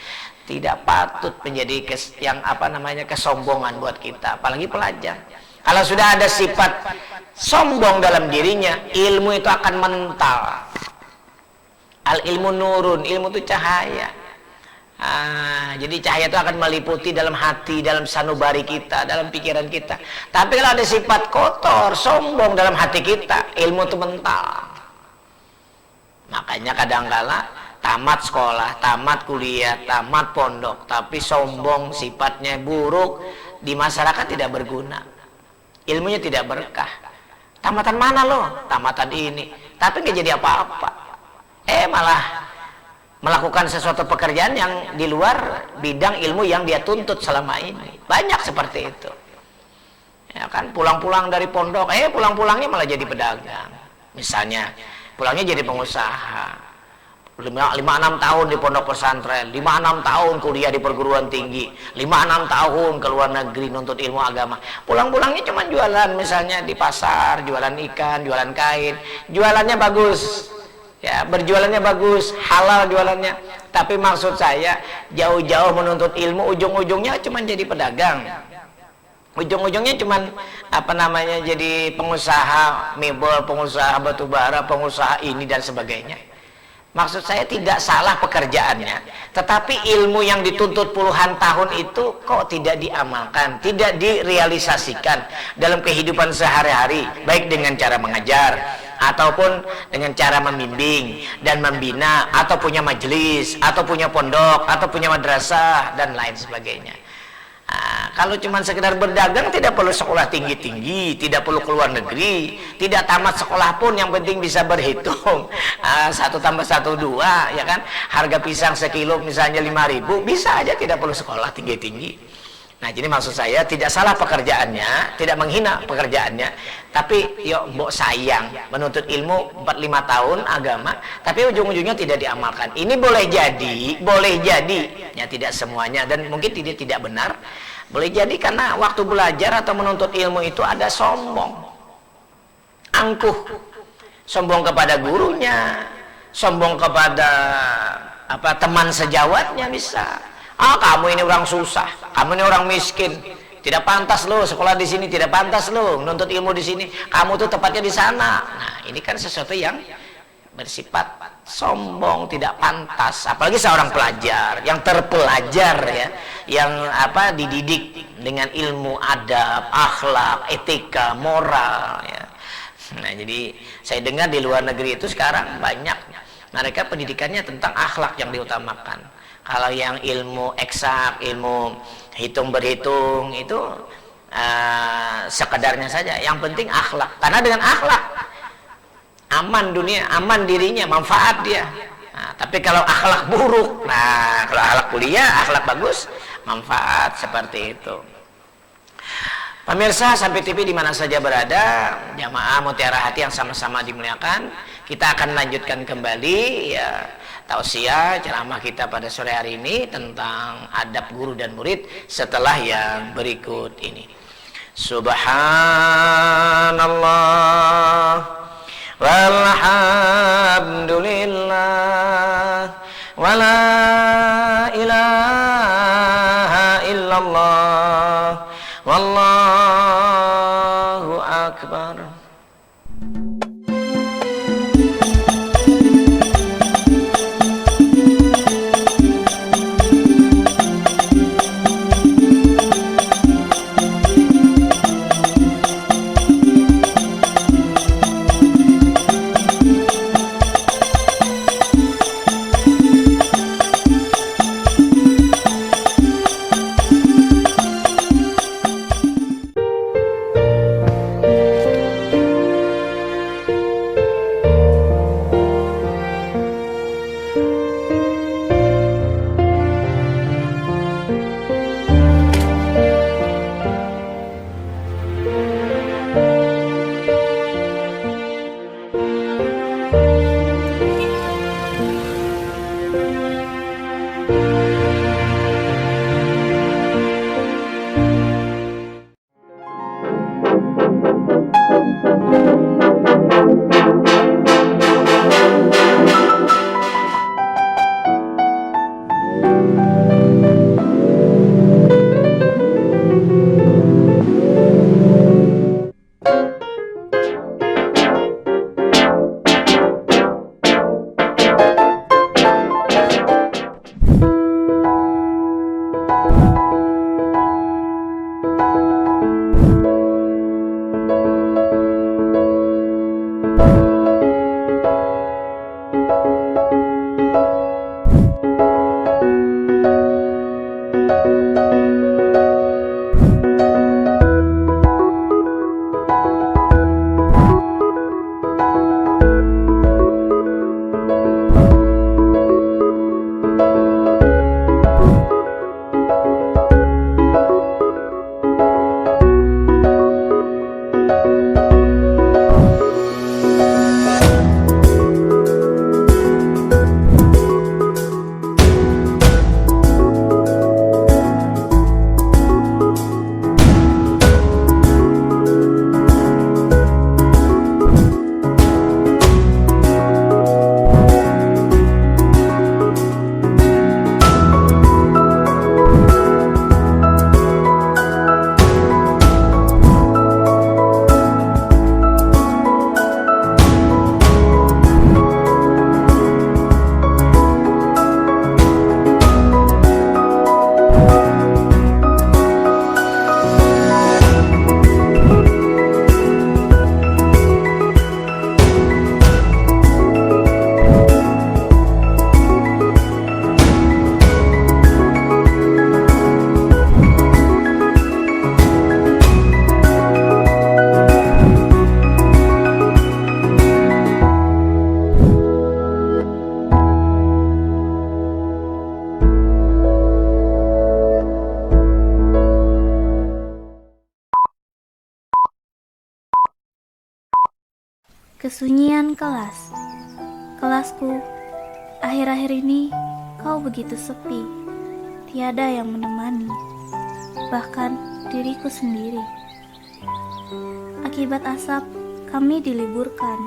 Tidak patut menjadi kesombongan buat kita, apalagi pelajar. Kalau sudah ada sifat sombong dalam dirinya, ilmu itu akan mental. Al ilmu nurun, ilmu itu cahaya. Jadi cahaya itu akan meliputi dalam hati, dalam sanubari kita, dalam pikiran kita. Tapi kalau ada sifat kotor, sombong dalam hati kita, ilmu itu mental. Makanya kadang-kala tamat sekolah, tamat kuliah, tamat pondok, tapi sombong, sifatnya buruk, di masyarakat tidak berguna. Ilmunya tidak berkah. Tamatan mana lo? Tamatan ini. Tapi nggak jadi apa-apa. Malah melakukan sesuatu pekerjaan yang di luar bidang ilmu yang dia tuntut selama ini. Banyak seperti itu. Ya kan, pulang-pulang dari pondok, pulang-pulangnya malah jadi pedagang. Misalnya, pulangnya jadi pengusaha. 5-6 tahun di pondok pesantren, 5-6 tahun kuliah di perguruan tinggi, 5-6 tahun ke luar negeri nuntut ilmu agama. Pulang-pulangnya cuma jualan, misalnya di pasar, jualan ikan, jualan kain. Jualannya bagus, ya, berjualannya bagus, halal jualannya. Tapi maksud saya, jauh-jauh menuntut ilmu, ujung-ujungnya cuma jadi pedagang. Ujung-ujungnya cuma jadi pengusaha mebel, pengusaha batubara, pengusaha ini dan sebagainya. Maksud saya tidak salah pekerjaannya, tetapi ilmu yang dituntut puluhan tahun itu kok tidak diamalkan, tidak direalisasikan dalam kehidupan sehari-hari, baik dengan cara mengajar ataupun dengan cara membimbing dan membina, atau punya majelis, atau punya pondok, atau punya madrasah dan lain sebagainya. Kalau cuma sekedar berdagang tidak perlu sekolah tinggi-tinggi, tidak perlu keluar negeri, tidak tamat sekolah pun, yang penting bisa berhitung. 1 tambah 1 2, ya kan? Harga pisang sekilo misalnya 5.000, bisa aja, tidak perlu sekolah tinggi-tinggi. Nah, jadi maksud saya tidak salah pekerjaannya, tidak menghina pekerjaannya, tapi yuk mbok sayang menuntut ilmu 4-5 tahun agama, tapi ujung-ujungnya tidak diamalkan. Ini boleh jadi, ya tidak semuanya, dan mungkin tidak benar. Boleh jadi karena waktu belajar atau menuntut ilmu itu ada sombong, angkuh, sombong kepada gurunya, sombong kepada teman sejawatnya bisa. Kamu ini orang susah, kamu ini orang miskin, tidak pantas lo sekolah di sini, tidak pantas lo menuntut ilmu di sini, kamu tuh tepatnya di sana. Nah, ini kan sesuatu yang bersifat sombong, tidak pantas. Apalagi seorang pelajar yang terpelajar, ya, yang dididik dengan ilmu adab, akhlak, etika, moral, ya. Nah, jadi saya dengar di luar negeri itu sekarang banyak mereka pendidikannya tentang akhlak yang diutamakan. Kalau yang ilmu eksak, ilmu hitung berhitung itu sekedarnya saja. Yang penting akhlak, karena dengan akhlak aman dunia, aman dirinya, manfaat dia. Nah, tapi kalau akhlak buruk, kalau akhlak kuliah, akhlak bagus, manfaat, seperti itu. Pemirsa Sampai TV di mana saja berada, jamaah Mutiara Hati yang sama-sama dimuliakan, kita akan lanjutkan kembali, ya, tausiah ceramah kita pada sore hari ini tentang adab guru dan murid setelah yang berikut ini. Subhanallah walhamdulillah wala ilaha illallah wallahu akbar. Kesunyian kelas. Kelasku, akhir-akhir ini kau begitu sepi. Tiada yang menemani, bahkan diriku sendiri. Akibat asap, kami diliburkan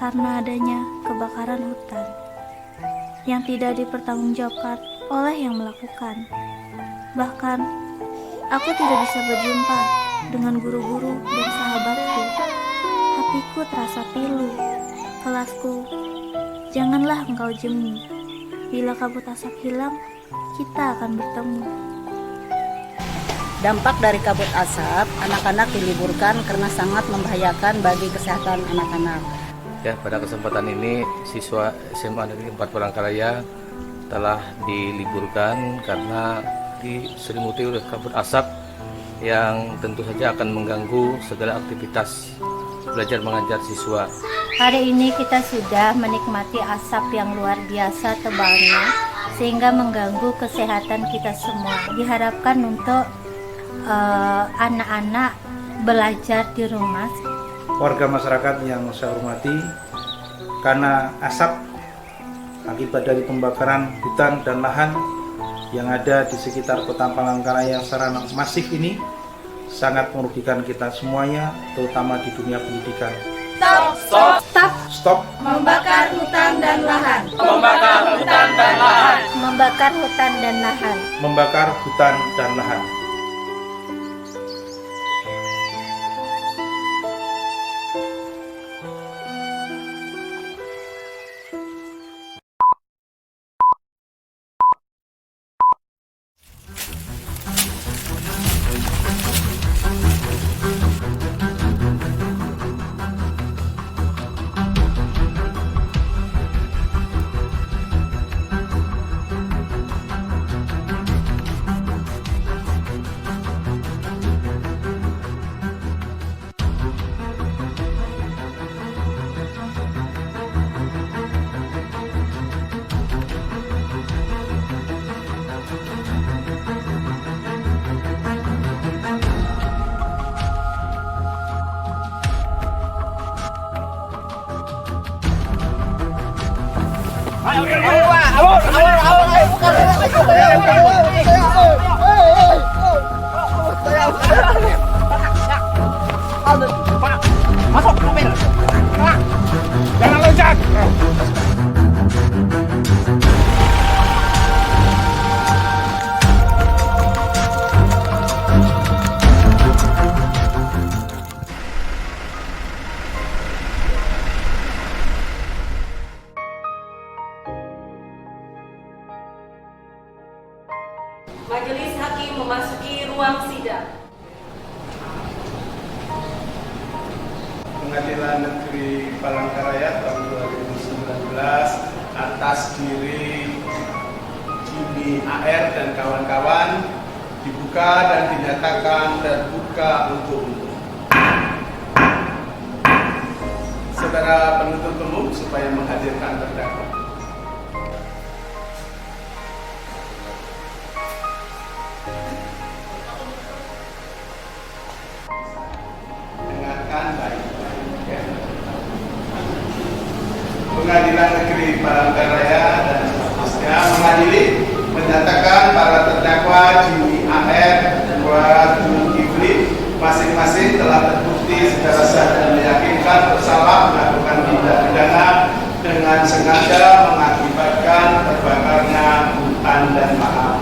karena adanya kebakaran hutan yang tidak dipertanggungjawabkan oleh yang melakukan. Bahkan, aku tidak bisa berjumpa dengan guru-guru dan sahabatku. Hatiku terasa pilu. Kelasku, janganlah engkau jemu. Bila kabut asap hilang, kita akan bertemu. Dampak dari kabut asap, anak-anak diliburkan karena sangat membahayakan bagi kesehatan anak-anak. Ya, pada kesempatan ini siswa SMA Negeri 4 Palangkaraya telah diliburkan karena diselimuti oleh kabut asap yang tentu saja akan mengganggu segala aktivitas belajar mengajar siswa. Hari ini kita sudah menikmati asap yang luar biasa tebalnya sehingga mengganggu kesehatan kita semua. Diharapkan untuk anak-anak belajar di rumah. Warga masyarakat yang saya hormati, karena asap akibat dari pembakaran hutan dan lahan yang ada di sekitar Kota Palangkaraya secara masif ini sangat merugikan kita semuanya, terutama di dunia pendidikan. Stop, stop, stop, Stop membakar hutan dan lahan. Membakar hutan dan lahan. Membakar hutan dan lahan. Membakar hutan dan lahan. Masuk mobil. Jangan loncat. Majelis Hakim memasuki ruang sidang. Pengadilan Negeri Palangkaraya tahun 2019 atas diri Jimmy AR dan kawan-kawan dibuka dan dinyatakan terbuka untuk umum. Saudara penuntut umum supaya menghadirkan terdakwa. Dengarkan baik-baik ya. Pengadilan Negeri Palangkaraya dan seterusnya mengadili menyatakan para terdakwa Jimmy AR dan Jun Kifli masing-masing telah terbukti secara sah dan meyakinkan bersalah melakukan tindak pidana dengan sengaja mengakibatkan terbakarnya hutan dan lahan,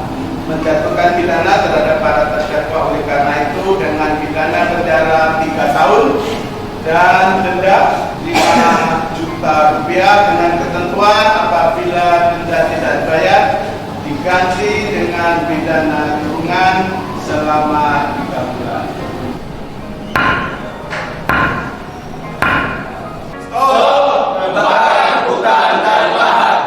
menjatuhkan pidana terhadap para terdakwa oleh karena itu dengan pidana penjara 3 tahun dan denda 5 juta rupiah dengan ketentuan apabila denda tidak dibayar diganti dengan pidana kurungan selama 3 bulan. Stop pembakaran hutan dan lahan.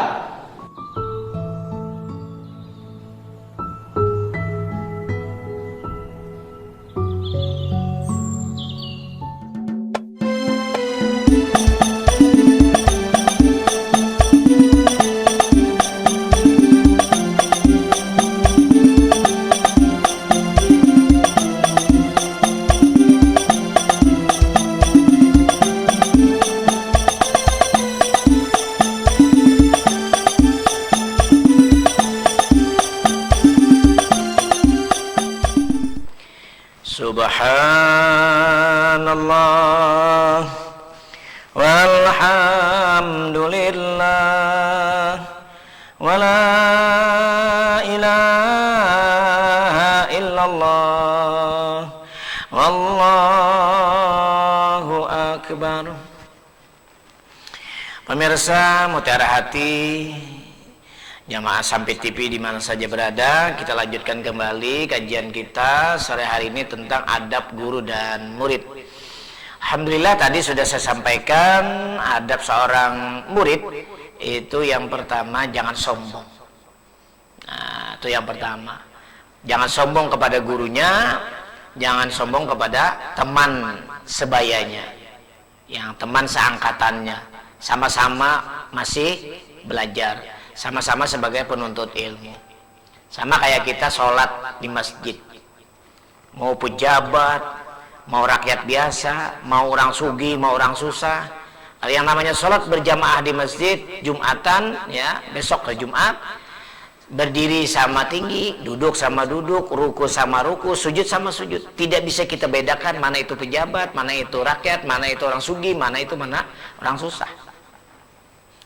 Subhanallah walhamdulillah wa la ilaha illallah wallahu akbar. Pemirsa Mutiara Hati, jamaah Sampit TV di mana saja berada, kita lanjutkan kembali kajian kita sore hari ini tentang adab guru dan murid. Alhamdulillah tadi sudah saya sampaikan adab seorang murid itu yang pertama jangan sombong. Nah, itu yang pertama. Jangan sombong kepada gurunya, jangan sombong kepada teman sebayanya, yang teman seangkatannya. Sama-sama masih belajar, sama-sama sebagai penuntut ilmu. Sama kayak kita sholat di masjid, mau pejabat, mau rakyat biasa, mau orang sugih, mau orang susah. Yang namanya sholat berjamaah di masjid Jumatan, ya besok ke Jumat, berdiri sama tinggi, duduk sama duduk, ruku sama ruku, sujud sama sujud. Tidak bisa kita bedakan mana itu pejabat, mana itu rakyat, mana itu orang sugih, mana orang susah.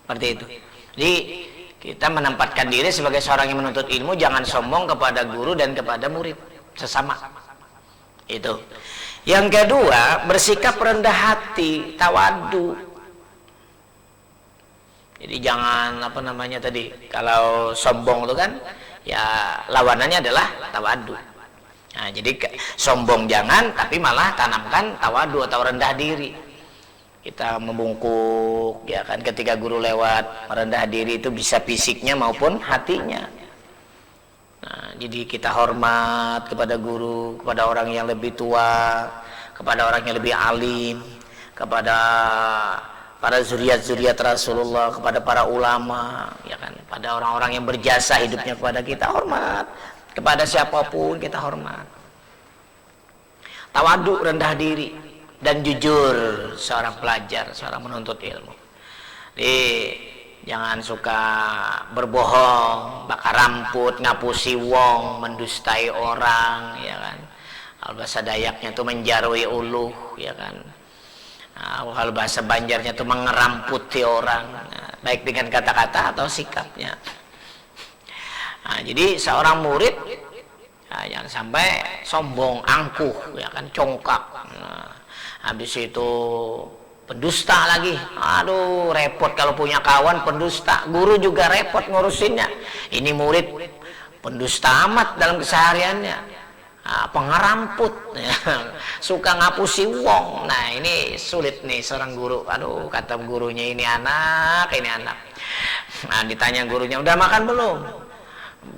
Seperti itu. Jadi kita menempatkan diri sebagai seorang yang menuntut ilmu, jangan sombong kepada guru dan kepada murid sesama. Itu. Yang kedua, bersikap rendah hati, tawadu. Jadi jangan kalau sombong itu kan ya lawanannya adalah tawadu. Nah, jadi sombong jangan, tapi malah tanamkan tawadu atau rendah diri. Kita membungkuk, ya kan, ketika guru lewat, merendah diri itu bisa fisiknya maupun hatinya. Nah, jadi kita hormat kepada guru, kepada orang yang lebih tua, kepada orang yang lebih alim, kepada para zuriat-zuriat Rasulullah, kepada para ulama, ya kan, pada orang-orang yang berjasa hidupnya kepada kita, hormat. Kepada siapapun kita hormat. Tawadu, rendah diri. Dan jujur seorang pelajar, seorang menuntut ilmu. Jadi jangan suka berbohong, bakar ramput, ngapusi wong, mendustai orang, ya kan. Kalau bahasa Dayaknya itu menjarui uluh, ya kan. Nah, kalau bahasa Banjarnya itu mengeramputi orang, nah, baik dengan kata-kata atau sikapnya. Nah, jadi seorang murid jangan sampai sombong, angkuh, ya kan, congkak. Nah, habis itu pendusta lagi. Aduh, repot kalau punya kawan pendusta. Guru juga repot ngurusinnya. Ini murid pendusta amat dalam kesehariannya. Pengeramput, suka ngapusi wong. Nah, ini sulit nih seorang guru. Aduh, kata gurunya ini anak. Nah, ditanya gurunya, udah makan belum?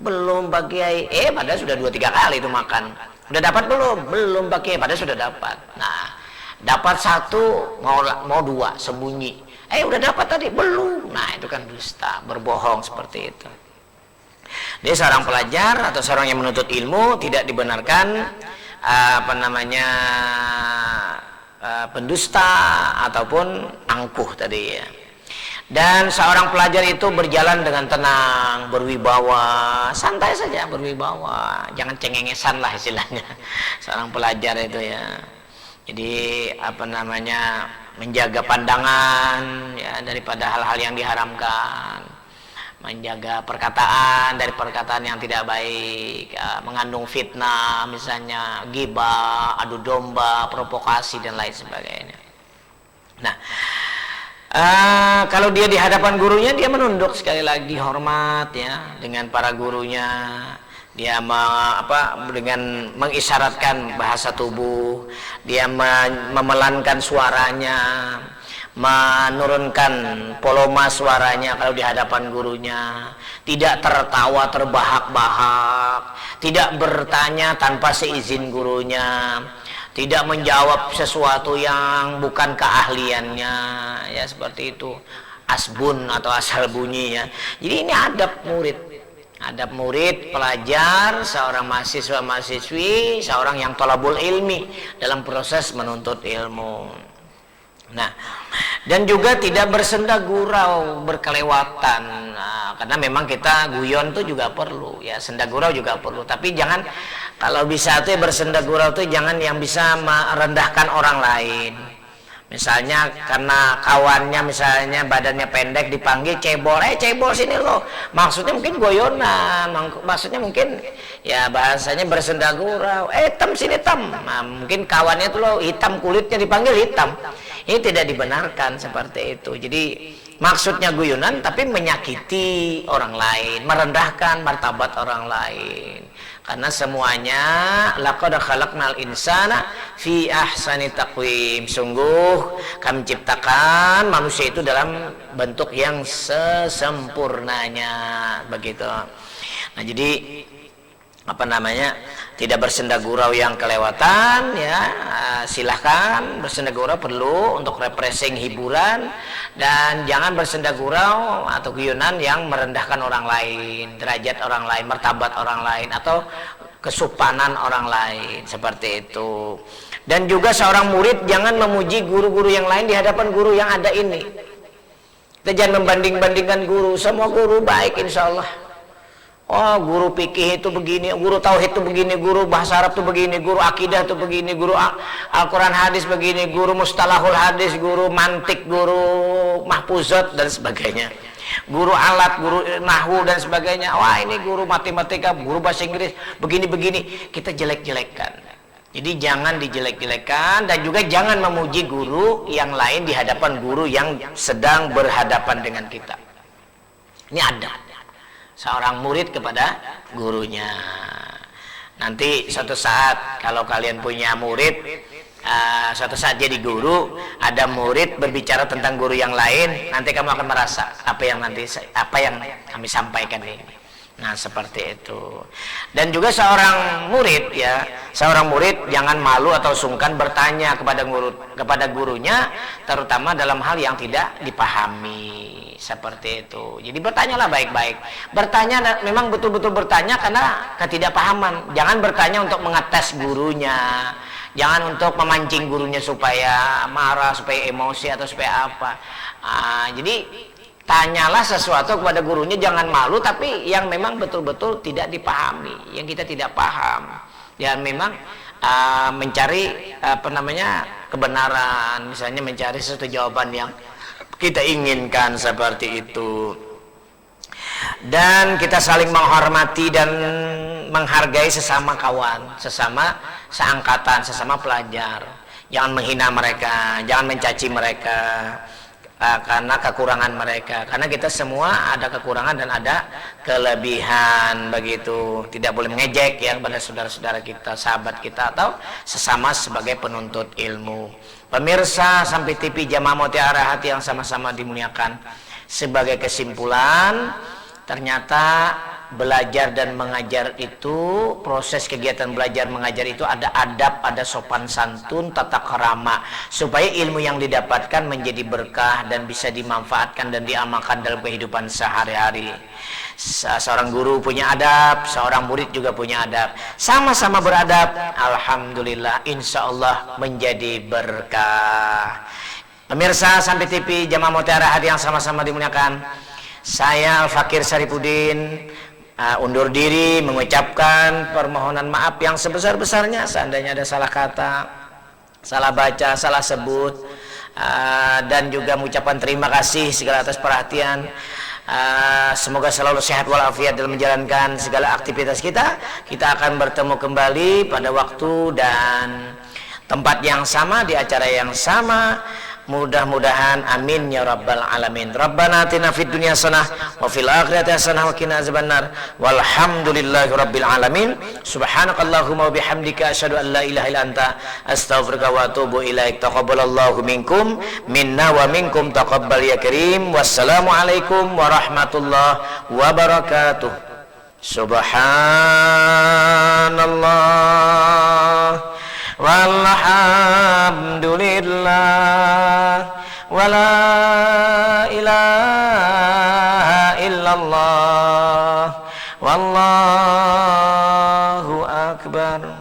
Belum Pak Kiai. Padahal sudah 2-3 kali itu makan. Udah dapat belum? Belum Pak Kiai. Padahal sudah dapat. Nah, dapat 1, mau 2, sembunyi. Udah dapat tadi? Belum. Nah, itu kan dusta, berbohong seperti itu. Dia seorang pelajar atau seorang yang menuntut ilmu tidak dibenarkan pendusta ataupun angkuh tadi ya. Dan seorang pelajar itu berjalan dengan tenang, berwibawa, santai saja berwibawa, jangan cengengesan lah istilahnya. Seorang pelajar itu ya. Jadi menjaga pandangan ya daripada hal-hal yang diharamkan, menjaga perkataan dari perkataan yang tidak baik, ya, mengandung fitnah misalnya, ghibah, adu domba, provokasi dan lain sebagainya. Nah, kalau dia di hadapan gurunya dia menunduk, sekali lagi hormat ya dengan para gurunya. Dia dengan mengisyaratkan bahasa tubuh, dia memelankan suaranya, menurunkan poloma suaranya kalau di hadapan gurunya, tidak tertawa terbahak-bahak, tidak bertanya tanpa seizin gurunya, tidak menjawab sesuatu yang bukan keahliannya, ya seperti itu, asbun atau asal bunyi ya. Jadi ini adab murid, pelajar, seorang mahasiswa-mahasiswi, seorang yang thalabul ilmi dalam proses menuntut ilmu. Nah, dan juga tidak bersenda gurau, berkelewatan. Nah, karena memang kita guyon itu juga perlu, ya senda gurau juga perlu. Tapi jangan Kalau bisa tuh bersenda gurau tuh jangan yang bisa merendahkan orang lain. Misalnya karena kawannya misalnya badannya pendek dipanggil cebol, cebol sini loh. Maksudnya mungkin goyonan, maksudnya mungkin ya bahasanya bersenda gurau. Tam sini tam. Nah, mungkin kawannya tuh loh hitam kulitnya dipanggil hitam. Ini tidak dibenarkan seperti itu. Jadi maksudnya guyonan tapi menyakiti orang lain, merendahkan martabat orang lain. Karena semuanya laqad khalaqnal insana fi ahsani taqwim. Sungguh kami ciptakan manusia itu dalam bentuk yang sesempurnanya, begitu. Nah, jadi tidak bersenda gurau yang kelewatan, ya silahkan bersenda gurau perlu untuk refreshing, hiburan, dan jangan bersenda gurau atau guyonan yang merendahkan orang lain, derajat orang lain, martabat orang lain, atau kesopanan orang lain, seperti itu. Dan juga seorang murid jangan memuji guru-guru yang lain di hadapan guru yang ada ini. Kita jangan membanding-bandingkan guru, semua guru baik insya Allah. Oh, guru fikih itu begini, guru tauhid itu begini, guru bahasa Arab itu begini, guru akidah itu begini, guru Al-Quran hadis begini, guru mustalahul hadis, guru mantik, guru mahfuzat dan sebagainya, guru alat, guru nahwu dan sebagainya. Wah, ini guru matematika, guru bahasa Inggris begini-begini, kita jelek-jelekkan. Jadi jangan dijelek-jelekkan, dan juga jangan memuji guru yang lain di hadapan guru yang sedang berhadapan dengan kita. Ini ada seorang murid kepada gurunya. Nanti suatu saat kalau kalian punya murid, suatu saat jadi guru, ada murid berbicara tentang guru yang lain, nanti kamu akan merasa apa yang kami sampaikan ini. Nah, seperti itu. Dan juga seorang murid jangan malu atau sungkan bertanya kepada gurunya, terutama dalam hal yang tidak dipahami. Seperti itu. Jadi bertanyalah baik-baik. Bertanya memang betul-betul bertanya karena ketidakpahaman. Jangan bertanya untuk mengetes gurunya. Jangan untuk memancing gurunya supaya marah, supaya emosi, atau supaya apa. Jadi tanyalah sesuatu kepada gurunya, jangan malu, tapi yang memang betul-betul tidak dipahami, yang kita tidak paham. Dan memang mencari kebenaran, misalnya mencari sesuatu jawaban yang kita inginkan, seperti itu. Dan kita saling menghormati dan menghargai sesama kawan, sesama seangkatan, sesama pelajar. Jangan menghina mereka, jangan mencaci mereka karena kekurangan mereka, karena kita semua ada kekurangan dan ada kelebihan, begitu. Tidak boleh mengejek ya kepada saudara-saudara kita, sahabat kita, atau sesama sebagai penuntut ilmu. Pemirsa Sampai TV Jamaah Mutiara Hati yang sama-sama dimuliakan, sebagai kesimpulan, ternyata belajar dan mengajar itu, proses kegiatan belajar mengajar itu ada adab, ada sopan santun, tata krama, supaya ilmu yang didapatkan menjadi berkah dan bisa dimanfaatkan dan diamalkan dalam kehidupan sehari-hari. Seorang guru punya adab, seorang murid juga punya adab, sama-sama beradab, alhamdulillah, insya Allah menjadi berkah. Pemirsa Sampai TV Jamaah Mutiara Hati yang sama-sama dimuliakan, saya Fakir Saripudin undur diri, mengucapkan permohonan maaf yang sebesar-besarnya seandainya ada salah kata, salah baca, salah sebut, dan juga mengucapkan terima kasih segala atas perhatian. Semoga selalu sehat walafiat dalam menjalankan segala aktivitas kita. Kita akan bertemu kembali pada waktu dan tempat yang sama, di acara yang sama. Mudah-mudahan, amin ya rabbal alamin. Rabbana atina fid dunya hasanah wa fil akhirati hasanah wa qina azabannar. Walhamdulillahi rabbil alamin. Subhanakallahumma wa bihamdika asyhadu an la ilaha illa anta astaghfiruka wa atubu ilaik. Taqabbalallahu minkum minna wa minkum taqabbal ya karim. Wassalamu alaikum warahmatullahi wabarakatuh. Subhanallah walhamdulillah wala ilaha illallah wallahu akbar.